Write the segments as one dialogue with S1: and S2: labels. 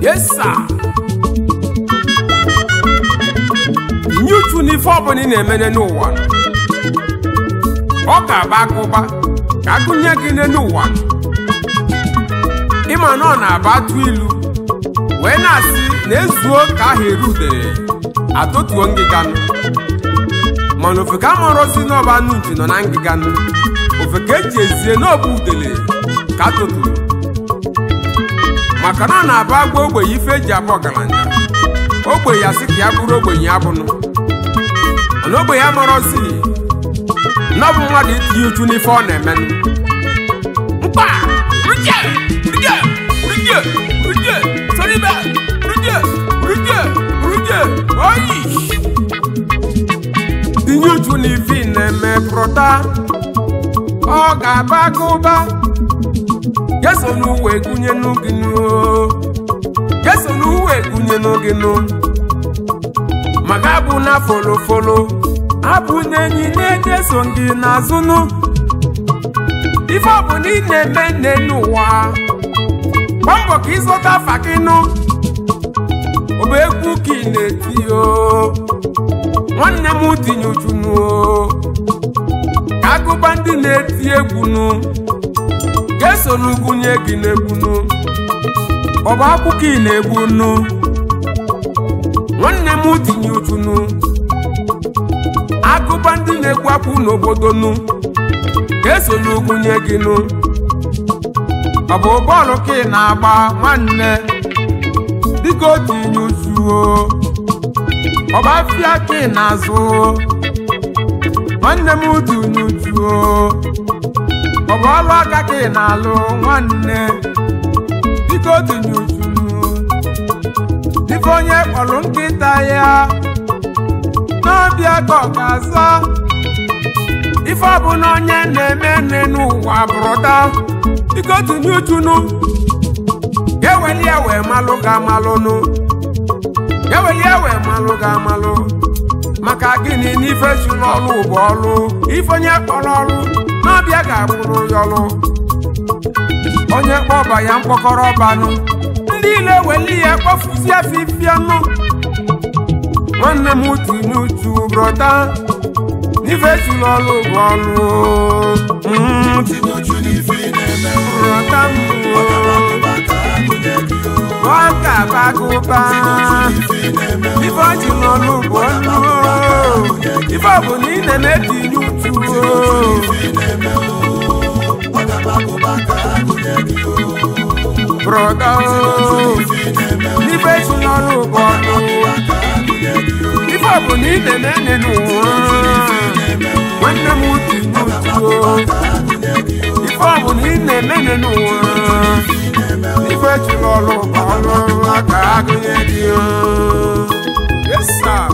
S1: Yes, sir. New uniform in a man, no one. Oka bakoba, Kagunya in no one. Imanon about Twilu. When I see Neswo Kahirude, I thought one gigan. Monofigamo Rosino Banucci on Angigan. Of a cage, no budele. Katotu. Makarana bagbo gbe ife jabo galanja ogbe ya siki aburu ogbe yin abunu anogbe ya morosi no bu nwade ti oju ni fo na emenu mpa ruje sorry ba ruje oyi di oju ni fi na me prota o ga bagoba Yes, on no way, Gunya no gino. Yes, on no way, Gunya no gino. Magabu na follow. Abu neni nete songi na zunu. If abu ni neme nuwa. Wambo kiso ta fakino. Obe kuki netio. Wane muti nyuchuno. Kagu bandi netie gunu. Yeso nugunye ginegunu Oba kuki negunu Nwanne muti nyuchunu Agubandi negwapu nobodonu Yeso nugunye ginu Abo bolo ki naba nwanne Diko ti nyuchuo Oba fia ki nazo Nwanne muti nyuchuo Obolo kake na lo nwanne Biko tinyuchunu Difonye kolu nkita ya N'obia kokaza Ifo bu n'onye na-eme n'ụwa broda Biko tinyuchunu Yeweli ewe malu ga malunu Yeweli ewe malu ga malu Maka gini n'ife chulolu bolu Ifonye kololu N'obia ga-abụrụ yọlụ onye kpọba ya mkpọkọrọ ọbanụ ndị ile weli ya kpọfuzi afifianụ nwanne m utu n'utu broda n'ife chụlụ ọlụ bụ ọlụ broda m ọka bagụba ife ọchị n'ọlụ bụ ọlụ ife ọ bụ na ị na-etinye utu Broda Nife chunolu bono Ife bu ni nene nuwa Wende muti nutuo Ife bu ni nene nuwa Nife chunolu bono Akagu yedio Yes sir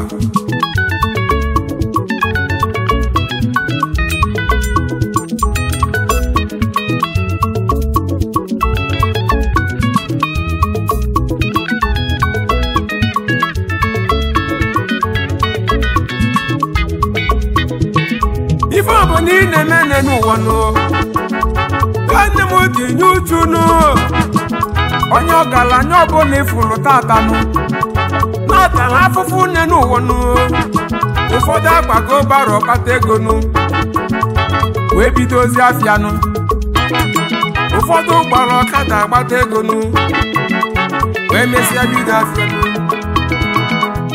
S1: ọbụna ị na-eme n'ụwa nụ nwanne m tinye uchu nụ onye ọgaranya ọbụla ịfụrụ tata nụ n'ọtara afụfụ nne n'ụwa nụ ụfọdụ agbago baro kpata ego nụ wee bidozi afịa nụ ụfọdụ gbara ọkada agbata ego nụ wee mesịa bido afịa nụ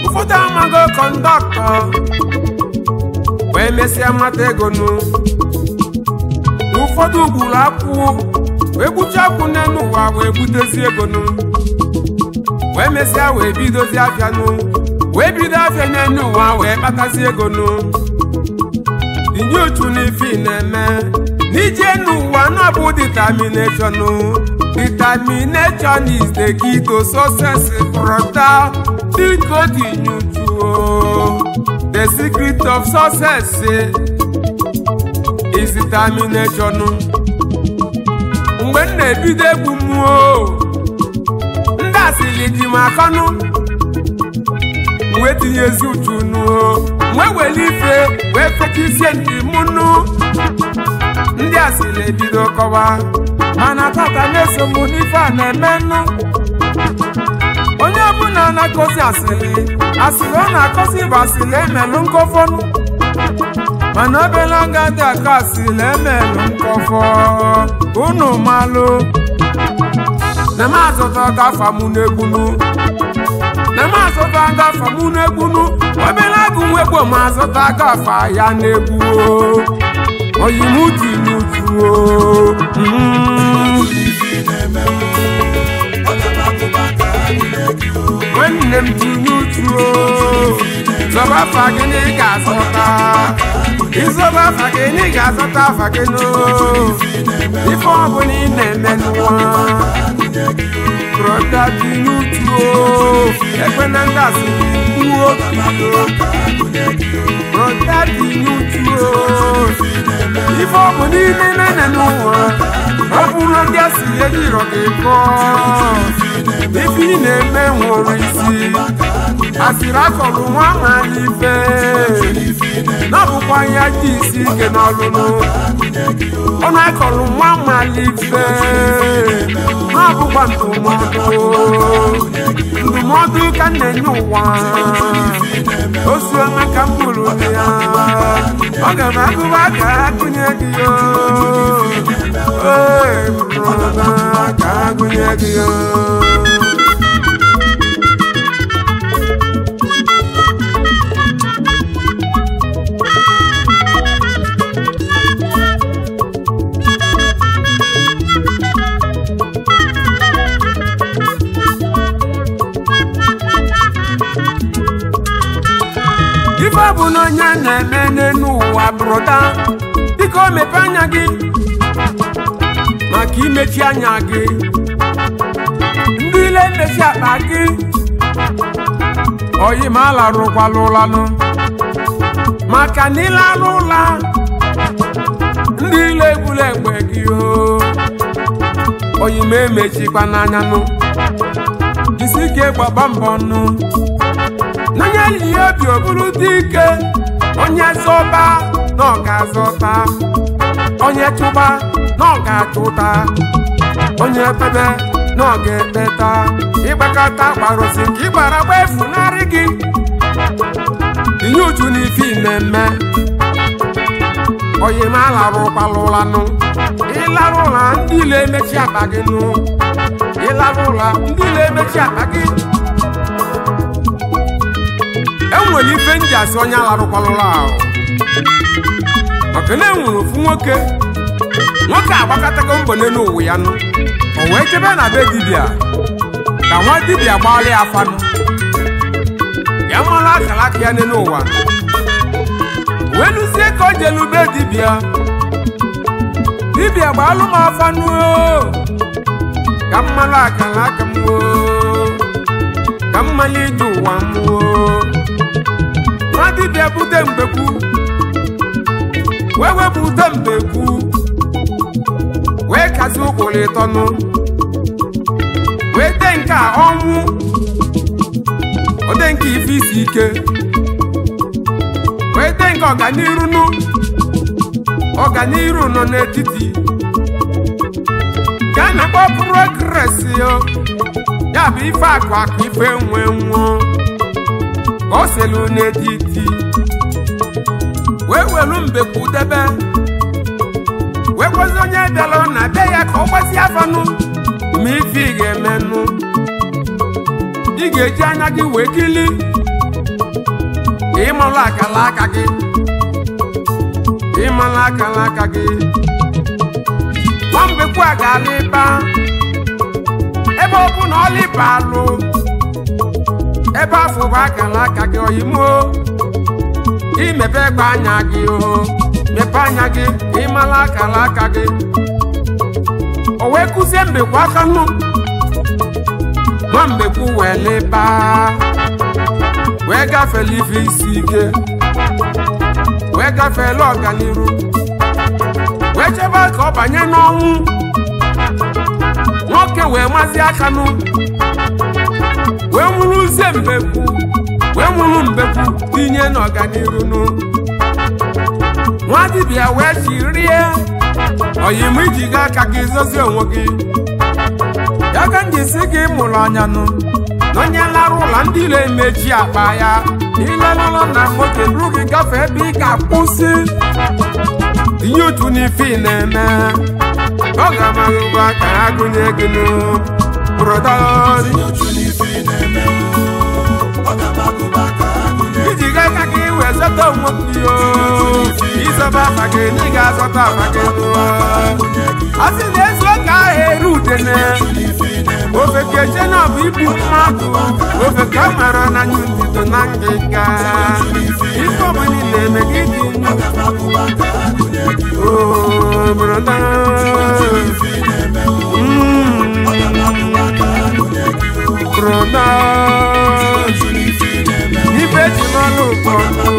S1: ụfọdụ amago kọndọktọ wee mesịa mata ego nụ ụfọdụ gburu akwụ wee gbucha akwụ n'ụwa wee butezi ego nụ wee mesịa wee bidozi afịa nụ wee bido afịa n'ụwa wee kpatazi ego nụ inye uchu n'ife na-eme n'ije n'ụwa na-abụ determination. Determination is the key to success, brother. Think God in you too. The secret of success is determination. Mgbe na-ebido egwu mmụọ ndị asịrị ji m akọnụ wee tinyezi uchu nụ wee were ife wee fechisie ndị mụnụ ndị asịrị ebido kọwa mana tata na-eso m n'ife a na-emenụ onye ọbụla na-akọzi asịrị ọ na-akọzi bụ asịrị emelụ nkọfọnụ mana obele agadi aka asịrị emelụ nkọfọ unu malụ na m azụta gafa mụ n'egbunu obele agụ nwegbo ma azụta gafa ya n'egbu oyimuti n'uchu nwanne m tinye uchu zọba afa gị na ị ga-azụta ịzọba afa gị na ị ga-azụta afa gị ife ọbụla ị na-eme n'ụwa brọda tinye uchu ekwe na ndị asịrị mgbuo brọda tinye uchu ife ọbụ niile nene n'ụwa ọ bụrụ ndị asị ejirọ gị kọọ ife ị na-eme nwere isi asịrị akọrọ nwa amaala ife n'ọbụkwa ya dị isi ike n'ọlụlụ ọnụ akọrọ nwa amaala ife n'ọbụkwa ndụmọdụ ka m na-enye ụwa oziọma ka m bụrụ dị ya ọ ga-eme agụba ka agụnye gị ka agụnye gị ife bụ na onye na-eme n'ụwa brọda dịka o mepe anya gị maka imechi anya gị ndị ile mmechi akpa gị oyi ma alarụkwala ụlanụ maka na ịlarụ ụla ndị ile egbula egbe gị oyi ma emechikwa n'anya nụ isi ike gbaba mbọ nụ n'anya yi obi oburu dị ike onye zọba na ọ ga-azọta onye chụba na ọ ga-achụta onye kpebe na ọ ga-ekpeta ịgbakọta gbarụsi nke ịgbara gba efunarị gị inye uchu n'ife na-eme oyi ma alarụkwala ụlanụ ịlarụ ụla ndị ile emechi akpa gị nụ ịlarụ ụla ndị ile emechi akpa gị enwere ife nji asị onye alarụkwala ụla ahụ maka na enwere ofu nwoke agbakọtago mbọ n'elu ụwa ya nụ o wee chebe na be dibịa ka nwa dibịa gbalị ya afanụ ya mara akara aka ya n'elu ụwa wee lụzie ka o jelu be dibịa gbalụ m afanụ ka mmalụ akara aka m ka mmalụ ije ụwa m nwa dibịa bute mbekwu wee wepụta mbekwu wee kazi ụkwụrụ ịtọnụ wee dee nke a ọnwụ ode nke ife isi ike wee dee nke ọganiru nụ ọganiru nọ n'etiti ka na-akpọ progress yo ya bụ ife akụ akụ ife nwe nwụọ ka o selu n'etiti wee welu mbekwu debe wee kwezi onye bịala na be ya ka ọ gbasi afanụ ma ife ị ga-emenụ ị ga-eji anya gị wee kili ịmalụ akala aka gị ịmalụ akala aka gị nwambekwu a ga-ala ịba ebe ọ bụ na ọlịba alụ ebe afọ bụ akala aka gị oyimo imepe egbe anya gị o mepe anya gị ịmalụ akala aka gị o wee kụzie mbekwu aka nụ nwambekwu wee lịba wee gafele ife isi ike wee gafele ọganiru wee chebe ka ọ banye n'ọnwụ nwoke wee mazi akanụ wee nwụrụzie mbekwu wee nwụrụ mbekwu tinye n'ọganiru nụ nwa dibịa wee chirie oyim iji ga aka gị zozie onwe gị ya ka njisi gị mụrụ anya nụ n'onye lara ụlọ ndị ile emechi akpa ya ilerụlọ na nwoke buru gị gafee ebe ị ga-akwụsị tinye uchu n'ife ị na-eme ọ ga-amaghịkwa ka ha gụnye gị iji ga aka gị wee zọta onwe gị ịzọba afa gị na ị ga-azọta afa gị a sị na ezu oge ahụ eru udene ofe keche na bụ ibu mmadụ ofe ka mara na nyụ ndịdo na ngịga ife ọbụla na-eme gị dị ife ji n'ọnụ ụkọlụ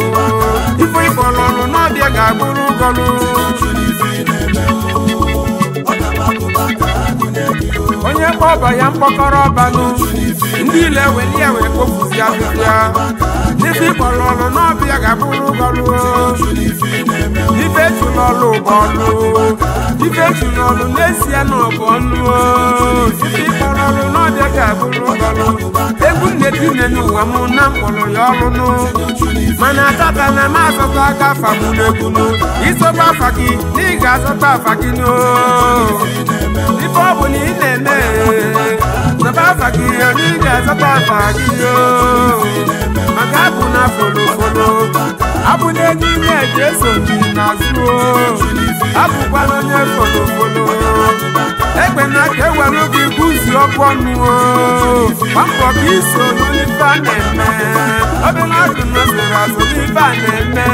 S1: ife ịkpọlọnụ n'ọbịa ga-agbụrụ ụgọlụ onye kpọba ya mkpọkọrọ ọbanụ ndị ile weli ya wee kpofuzi azụzịa n'ife ịkpọrọ ọlụ n'ọbịa ga-abụrụ ụgọlụ ife chụlọlụ ụgọlụ ife chụlọlụ n'ezie na ọbụ ọnụ ife ịkpọrọ ọlụ n'ọbịa ga-abụrụ ụgọlụ egwu nnetine n'ụwa m na mkpọrọ ya ọlụnụ mana tata na m azọta aka afa m n'egwunu ịzọba afa gị na ị ga-azọta afa gị ife ọ bụ na ị na-eme zọba afa gị na ị ga-azọta afa gị maka abụ na folofolo abụ na-enye ihe eji eso gị n'azụ abụkwala onye folofolo egbe na ka ewere gị buzi ọkụ ọnụ gba mbọ ka iso n'ife a na-eme obere akụ na soro azụ n'ife a na-eme